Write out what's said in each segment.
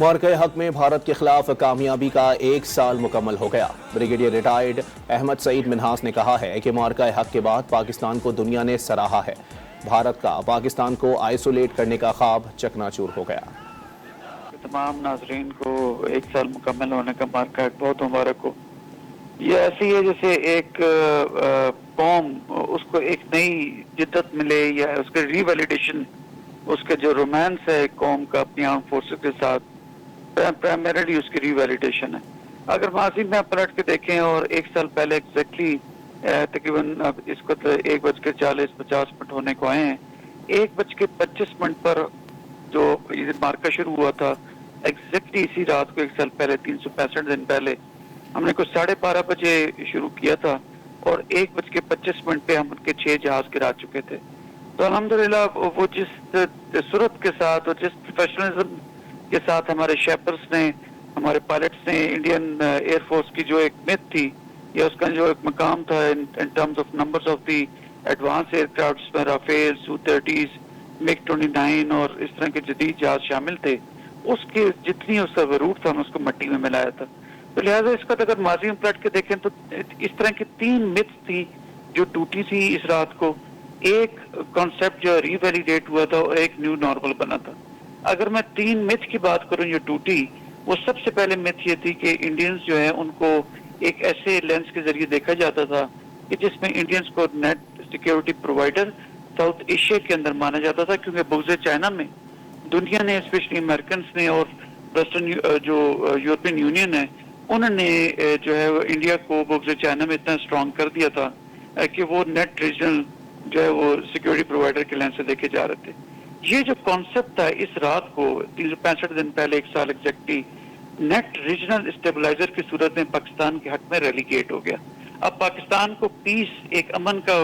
معرکہ حق میں بھارت کے خلاف کامیابی کا 1 سال مکمل ہو گیا۔ بریگیڈیئر ریٹائرڈ احمد سعید منہاس نے کہا ہے کہ معرکہ حق کے بعد پاکستان کو دنیا نے سراہا ہے۔ بھارت کا پاکستان کو آئسولیٹ کرنے کا خواب چکنا چور ہو گیا۔ تمام ناظرین کو 1 سال مکمل ہونے کا معرکہ بہت مبارک ہو۔ یہ ایسی ہے جیسے ایک قوم اس کو ایک نئی جدت ملے یا اس کے ری ویلیڈیشن، اس کا جو رومانس ہے قوم کا اپنی آرم فورسز کے ساتھ، پرائمریلی اس کی ری ویلیڈیشن ہے۔ اگر ماضی میں پلٹ کے دیکھیں اور 1 سال پہلے ایگزیکٹلی تقریباً اس کو 1:40-50 ہونے کو آئے ہیں، 1:25 پر جو یہ مارکا شروع ہوا تھا، ایگزیکٹلی اسی رات کو 1 سال پہلے 365 دن پہلے ہم نے کچھ 12:30 بجے شروع کیا تھا اور 1:25 پہ ہم ان کے 6 جہاز گرا چکے تھے۔ تو الحمدللہ وہ جس صورت کے ساتھ اور جس پروفیشنلزم کے ساتھ ہمارے شیپرز نے، ہمارے پائلٹس نے، انڈین ایئر فورس کی جو ایک میتھ تھی یا اس کا جو ایک مقام تھا ان terms of numbers of the advance aircrafts میں رافیل، سو-30s، MiG-29 اور اس طرح کے جدید جہاز شامل تھے، اس کے جتنی اس کا روٹ تھا ہم اس کو مٹی میں ملایا تھا۔ تو لہٰذا اس کا اگر ماضی میں پلٹ کے دیکھیں تو اس طرح کی 3 متس تھی جو ٹوٹی تھی اس رات کو۔ ایک کانسیپٹ جو ری ویلیڈیٹ ہوا تھا اور ایک نیو نارمل بنا تھا۔ اگر میں 3 متھ کی بات کروں جو ٹوٹی، وہ سب سے پہلے متھ یہ تھی کہ انڈینز جو ہے ان کو ایک ایسے لینس کے ذریعے دیکھا جاتا تھا کہ جس میں انڈینز کو net security provider South Asia کے اندر مانا جاتا تھا، کیونکہ بغض چائنا میں دنیا نے اسپیشلی امریکنس نے اور ویسٹرن جو یورپین یونین ہے انہوں نے جو ہے انڈیا کو بغض چائنا میں اتنا اسٹرانگ کر دیا تھا کہ وہ نیٹ ریجنل جو ہے وہ سیکیورٹی پرووائڈر کے لینس سے دیکھے جا رہے تھے۔ یہ جو کانسیپٹ تھا اس رات کو 365 دن پہلے 1 سال ایگزیکٹلی نیٹ ریجنل اسٹیبلائزر کی صورت میں پاکستان کے حق میں ریلیگیٹ ہو گیا۔ اب پاکستان کو پیس، ایک امن کا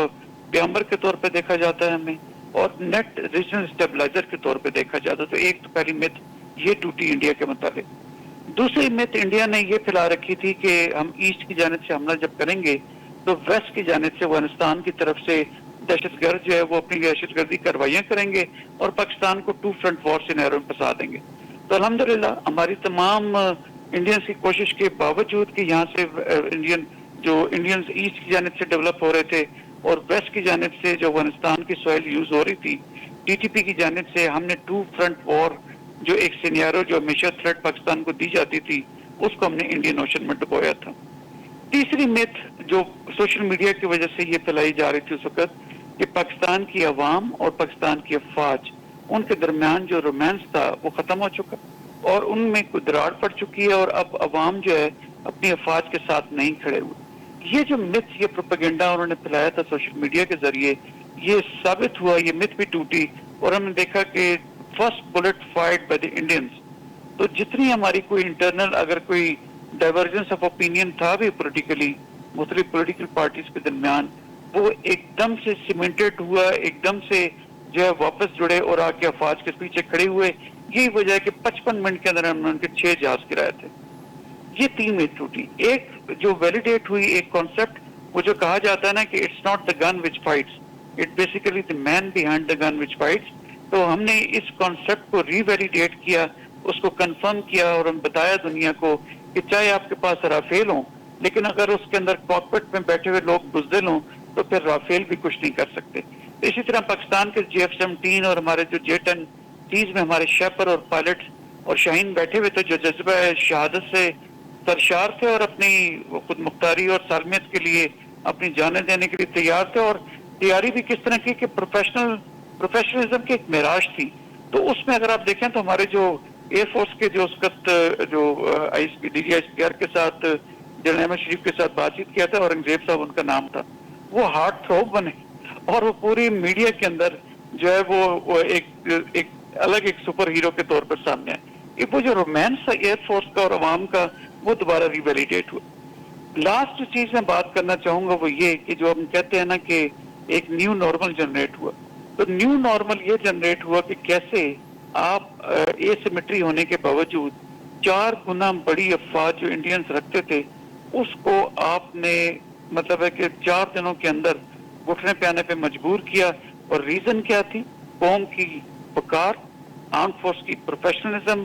پیغمبر کے طور پہ دیکھا جاتا ہے ہمیں، اور نیٹ ریجنل اسٹیبلائزر کے طور پہ دیکھا جاتا ہے۔ تو ایک تو پہلی مت یہ ٹوٹی انڈیا کے متعلق۔ دوسری مت انڈیا نے یہ پھیلا رکھی تھی کہ ہم ایسٹ کی جانب سے حملہ جب کریں گے تو ویسٹ کی جانب سے افغانستان کی طرف سے دہشت گرد جو ہے وہ اپنی دہشت گردی کاروائیاں کریں گے اور پاکستان کو 2 فرنٹ وار سینیرو میں پھنسا دیں گے۔ تو الحمدللہ ہماری تمام انڈینز کی کوشش کے باوجود کہ یہاں سے انڈینز ایسٹ کی جانب سے ڈیولپ ہو رہے تھے اور ویسٹ کی جانب سے جو افغانستان کی سوائل یوز ہو رہی تھی، TTP کی جانب سے ہم نے 2 فرنٹ وار جو ایک سینیارو جو ہمیشہ تھریٹ پاکستان کو دی جاتی تھی اس کو ہم نے انڈین اوشن میں ڈبویا تھا۔ تیسری میتھ جو سوشل میڈیا کی وجہ سے یہ پھیلائی جا رہی تھی اس وقت کہ پاکستان کی عوام اور پاکستان کی افواج، ان کے درمیان جو رومانس تھا وہ ختم ہو چکا اور ان میں کوئی دراڑ پڑ چکی ہے اور اب عوام جو ہے اپنی افواج کے ساتھ نہیں کھڑے ہوئے۔ یہ جو متھ، یہ پروپیگنڈا انہوں نے پھیلایا تھا سوشل میڈیا کے ذریعے، یہ ثابت ہوا، یہ متھ بھی ٹوٹی اور ہم نے دیکھا کہ first bullet fired by the Indians. تو جتنی ہماری کوئی انٹرنل اگر کوئی ڈائیورجنس آف اوپینین تھا بھی پولیٹیکلی مختلف پولیٹیکل پارٹیز کے درمیان، وہ ایک دم سے سیمنٹڈ ہوا، ایک دم سے جو ہے واپس جڑے اور آ کے افواج کے پیچھے کھڑے ہوئے۔ یہی وجہ ہے کہ 55 منٹ کے اندر ہم نے ان کے 6 جہاز گرائے تھے۔ یہ 3 مت ٹوٹی۔ ایک جو ویلیڈیٹ ہوئی ایک کانسیپٹ، وہ جو کہا جاتا ہے نا کہ it's not the gun which fights, it basically the man behind the gun which fights. تو ہم نے اس کانسیپٹ کو ری ویلیڈیٹ کیا، اس کو کنفرم کیا اور ہم بتایا دنیا کو کہ چاہے آپ کے پاس رافیل ہوں لیکن اگر اس کے اندر کاکپٹ میں بیٹھے ہوئے لوگ بزدل ہوں تو پھر رافیل بھی کچھ نہیں کر سکتے۔ اسی طرح پاکستان کے GF-17 اور ہمارے جو J-10 میں ہمارے شیپر اور پائلٹ اور شاہین بیٹھے ہوئے تھے جو جذبہ شہادت سے سرشار تھے اور اپنی خود مختاری اور سالمیت کے لیے اپنی جانیں دینے کے لیے تیار تھے، اور تیاری بھی کس طرح کی کہ پروفیشنلزم کی ایک معراج تھی۔ تو اس میں اگر آپ دیکھیں تو ہمارے جو ایئر فورس کے جو اس وقت جو DGICR کے ساتھ جنرل احمد شریف کے ساتھ بات چیت کیا تھا، اورنگزیب صاحب ان کا نام تھا، وہ ہارٹ تھروب بنے اور وہ پوری میڈیا کے اندر جو ہے وہ ایک الگ ایک سپر ہیرو کے طور پر سامنے آئے۔ وہ جو رومانس تھا ایئر فورس کا اور عوام کا، وہ دوبارہ ری ویلیڈیٹ ہوا۔ لاسٹ چیز میں بات کرنا چاہوں گا وہ یہ کہ جو ہم کہتے ہیں نا کہ ایک نیو نارمل جنریٹ ہوا، تو نیو نارمل یہ جنریٹ ہوا کہ کیسے آپ اے سیمیٹری ہونے کے باوجود 4 گنا بڑی افواج جو انڈینز رکھتے تھے اس کو آپ نے مطلب ہے کہ 4 دنوں کے اندر گھٹنے پہ آنے پہ مجبور کیا۔ اور ریزن کیا تھی؟ قوم کی وقار، آرم فورس کی پروفیشنلزم،